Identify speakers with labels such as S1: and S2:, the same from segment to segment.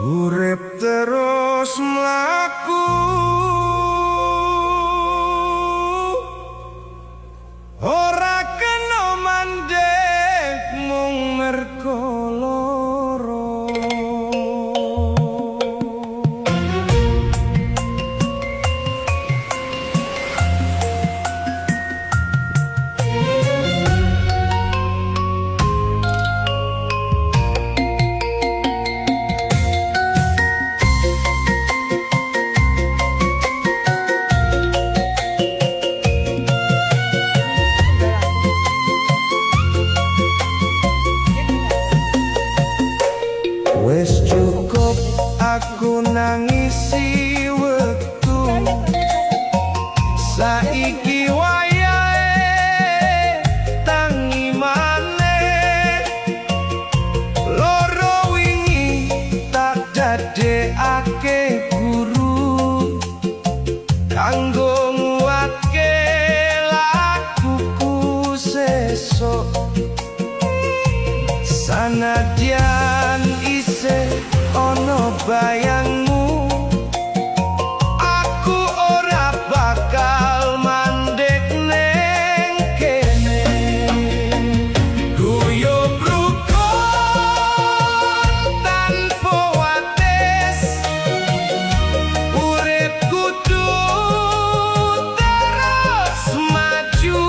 S1: Urip terus mlaku, ora kena mandek mung mergo lara. Wes cukup aku nangisi wektu, saiki wayahe tangi maneh. Loro wingi tak dadekake guru kanggo nguatke lakuku sesuk. Sanadyan isih ana bayangmu, aku ora bakal mandek neng kene. Guyub rukun tanpa wates, urip kudu terus maju.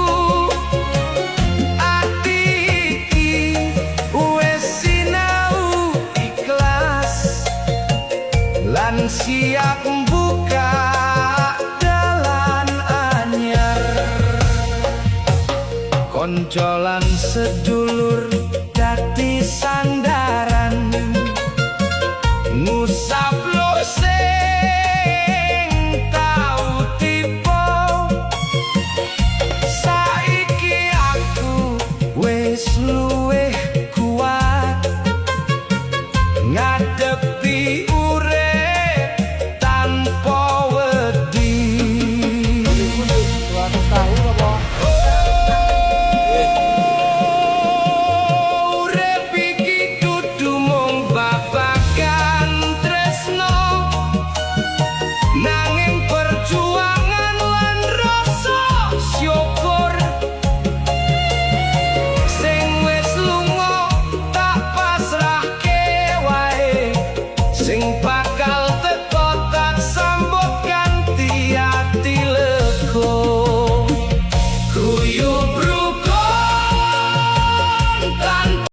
S1: Ati iki wes sinau ikhlas lan siap buka dalan anyar. Konco lan sedu